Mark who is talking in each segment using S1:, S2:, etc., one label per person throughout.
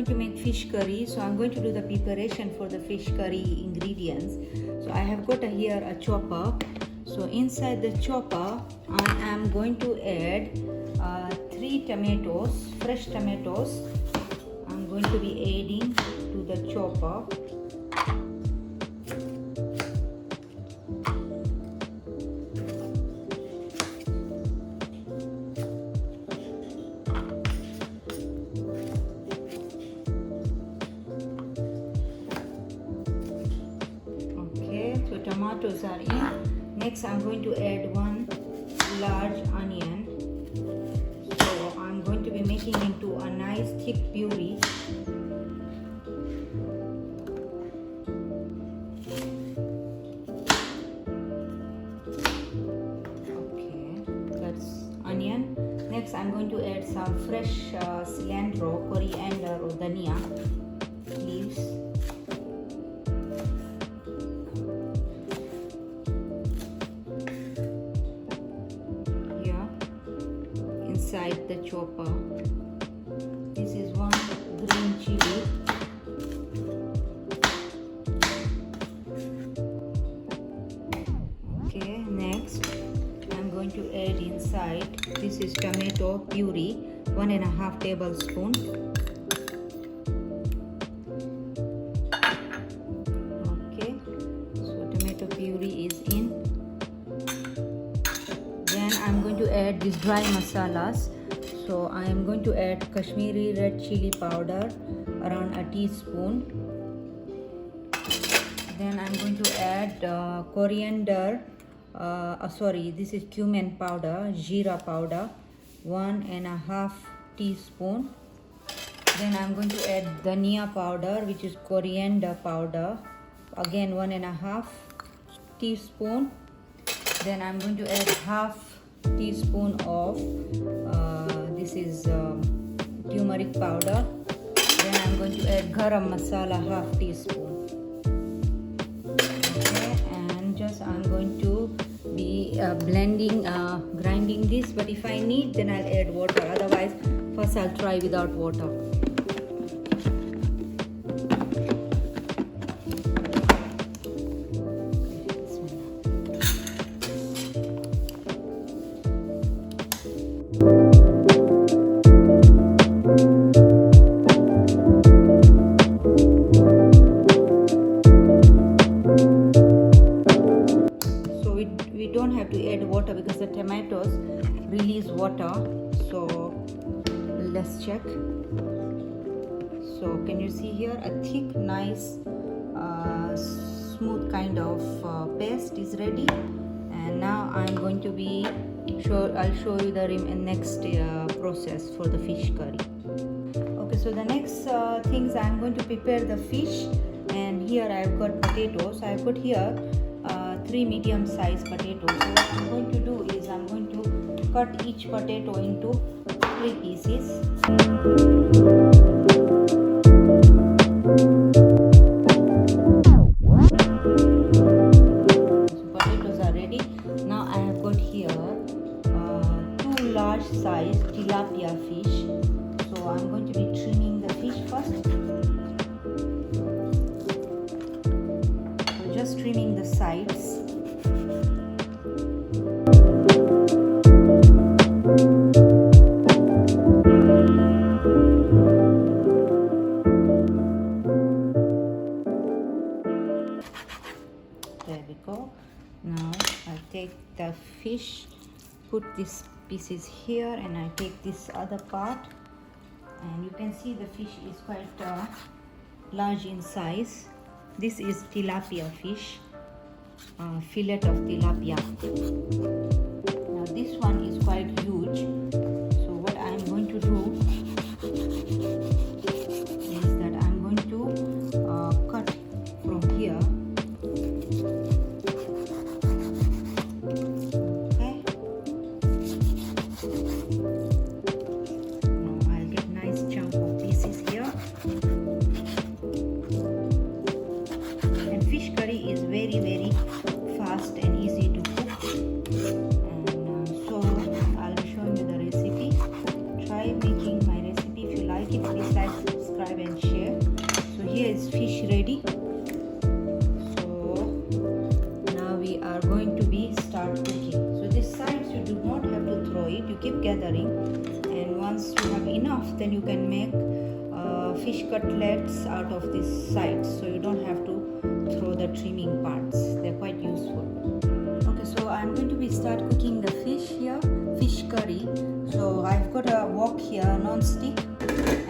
S1: going to make fish curry. So I'm going to do the preparation for the fish curry ingredients. So I have got here a chopper. So inside the chopper I am going to add 3 tomatoes, fresh tomatoes. I'm going to be adding to the chopper. Tomatoes are in. Next I'm going to add 1 large onion. So I'm going to be making into a nice thick puree. Okay, that's onion. Next I'm going to add some fresh cilantro, coriander or dhania leaves. Inside the chopper. This is 1 green chili. Okay, next I'm going to add inside, this is tomato puree, 1.5 tablespoon. Okay, so tomato puree is in. Then I'm going to add these dry masalas. So I am going to add Kashmiri red chili powder, around a teaspoon. Then I'm going to add coriander, this is cumin powder, jeera powder, 1.5 teaspoon. Then I'm going to add dhania powder, which is coriander powder, again 1.5 teaspoon. Then I'm going to add half teaspoon of this is turmeric powder. Then I'm going to add garam masala, half teaspoon. Okay, and just I'm going to be grinding this, but if I need then I'll add water, otherwise first I'll try without water. Don't have to add water because the tomatoes release water. So let's check. So can you see here, a thick, nice, smooth kind of paste is ready. And now I'm going to be I'll show you the next process for the fish curry. Okay, so the next things, I'm going to prepare the fish, and here I've got potatoes. I've got here 3 medium-sized potatoes. So what I'm going to do is I'm going to cut each potato into 3 pieces. So potatoes are ready. Now I have got here 2 large-sized tilapia fish. So I'm going to be trimming the fish first. So just trimming the sides. There we go. Now I'll take the fish, put these pieces here, and I take this other part, and you can see the fish is quite large in size. This is tilapia fish, fillet of tilapia. Now this one is quite huge, so what I'm going to do is that I'm going to cut from here. Okay. Now I'll get nice chunk of pieces here. And fish curry is very, very fast and easy to cook, and so I'll be showing you the recipe. Try making subscribe and share. So here is fish ready. So now we are going to be start cooking. So this sides you do not have to throw it, you keep gathering, and once you have enough then you can make fish cutlets out of this sides, so you don't have to throw the trimming parts. They're quite useful. Okay, so I'm going to be start cooking the fish here, fish curry. So I've got a wok here, non-stick,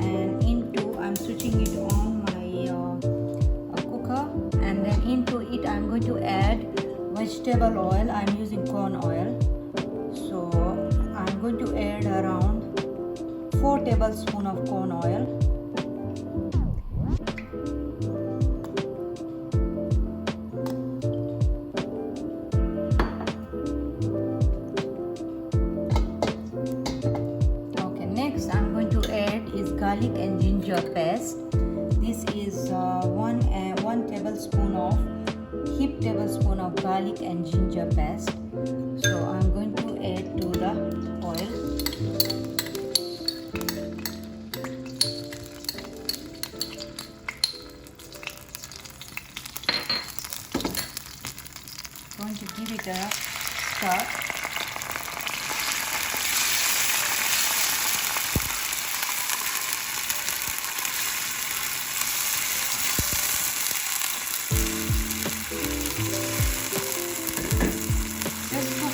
S1: and into I'm switching it on my cooker, and then into it I'm going to add vegetable oil. I'm using corn oil, so I'm going to add around 4 tablespoons of corn oil. Garlic and ginger paste. This is one tablespoon of tablespoon of garlic and ginger paste. So I'm going to add to the oil. Going to give it a stir.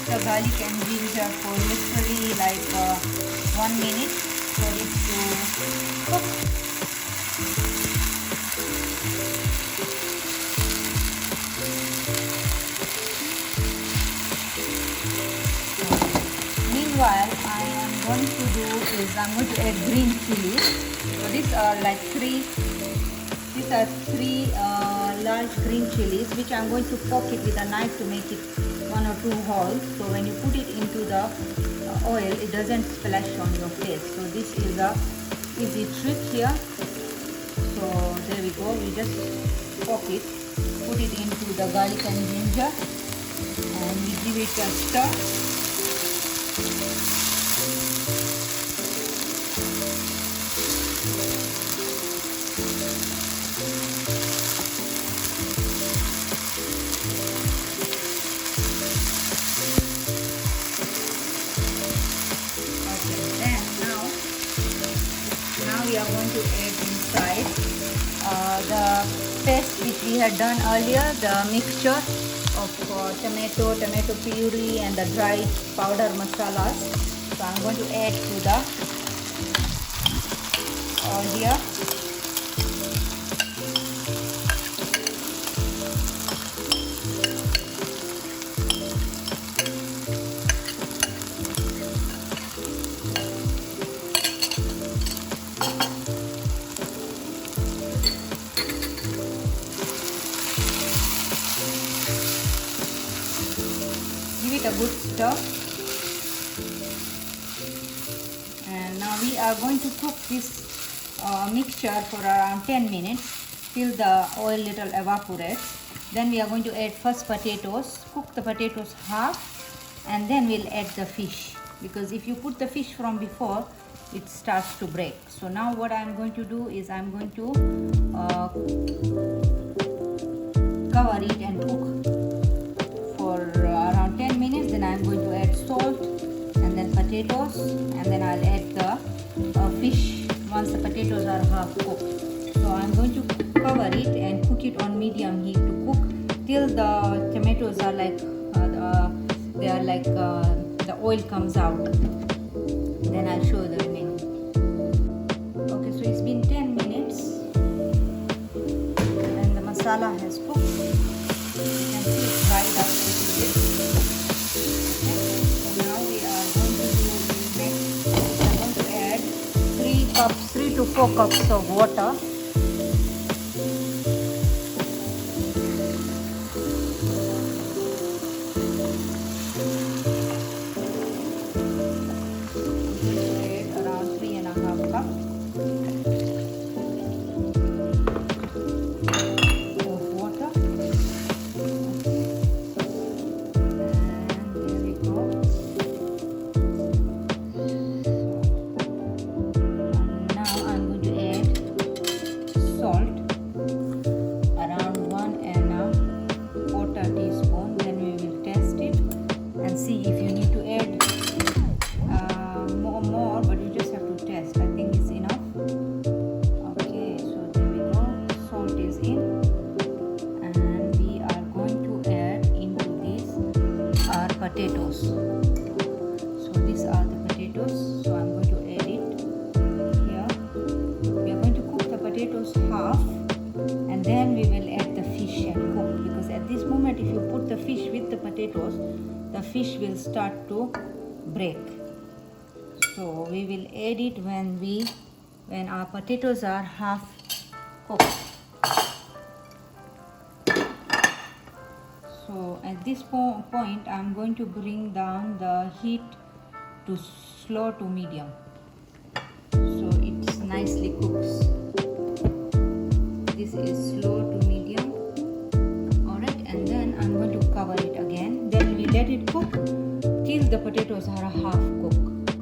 S1: The garlic and ginger for literally like 1 minute for it to cook. Meanwhile, I am going to do is I'm going to add green chilies. So these are like three large green chilies, which I'm going to poke it with a knife to make it 1 or 2 holes. So when you put it into the oil, it doesn't splash on your face. So this is a easy trick here. So there we go. You just poke it, put it into the garlic and ginger, and we give it a stir. We are going to add inside the paste which we had done earlier, the mixture of tomato puree and the dried powder masalas. So I'm going to add to the oil here. Give it a good stir, and now we are going to cook this mixture for around 10 minutes till the oil little evaporates. Then we are going to add first potatoes, cook the potatoes half, and then we'll add the fish, because if you put the fish from before, it starts to break. So now what I'm going to do is I'm going to cover it and cook for around 10 minutes. Then I'm going to add salt and then potatoes, and then I'll add the fish once the potatoes are half cooked. So I'm going to cover it and cook it on medium heat to cook till the tomatoes are like the oil comes out. Then I'll show you the remaining. Okay, so it's been 10 minutes and the masala has cooked. You can see it's dried up a little bit. Okay. So now we are going to do next. I'm going to add 3 to 4 cups of water. potatoes half, and then we will add the fish and cook, because at this moment if you put the fish with the potatoes, the fish will start to break. So we will add it when our potatoes are half cooked. So at this point I'm going to bring down the heat to slow to medium, so it nicely cooks. This is slow to medium. Alright, and then I'm going to cover it again. Then we let it cook till the potatoes are half cooked.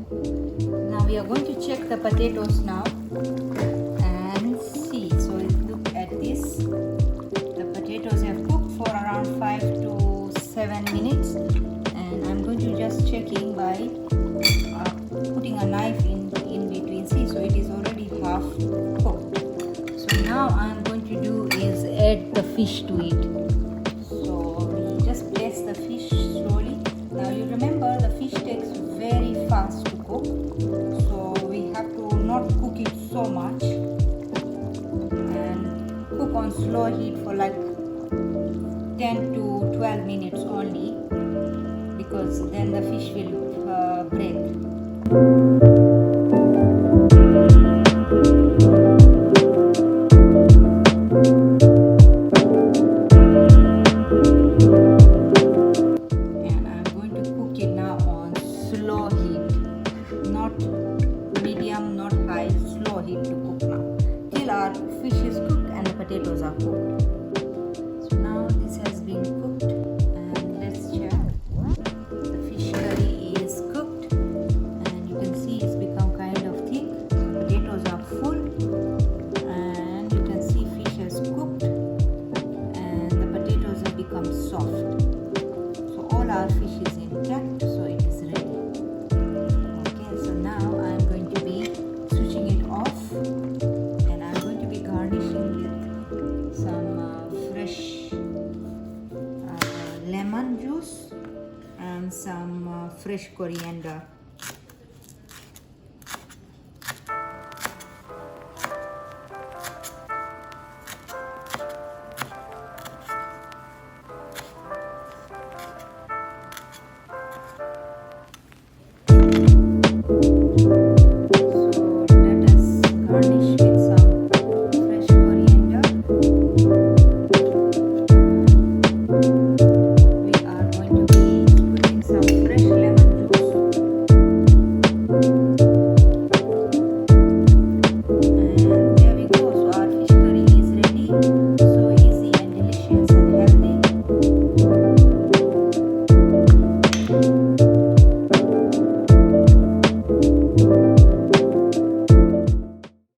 S1: Now we are going to check the potatoes now and see. So look at this. The potatoes have cooked for around 5 to 7 minutes, and I'm going to just checking by putting a knife in between. See, so it is already half cooked. So now I'm going to do is add the fish to it. So we just place the fish slowly. Now you remember the fish takes very fast to cook, so we have to not cook it so much and cook on slow heat for like 10 to 12 minutes only, because then the fish will break. And I'm going to cook it now on slow heat, not medium, not high, slow heat to cook now till our fish is cooked and the potatoes are cooked. So now this has been cooked, and let's check. The fish curry is cooked, and you can see it's become kind of thick. Potatoes are full, and you can see fish has cooked and the potatoes have become soft. So all our fish is intact, so it is ready. Okay, so now I'm going to be switching it off, and I'm going to be garnishing with some fresh lemon juice and some fresh coriander.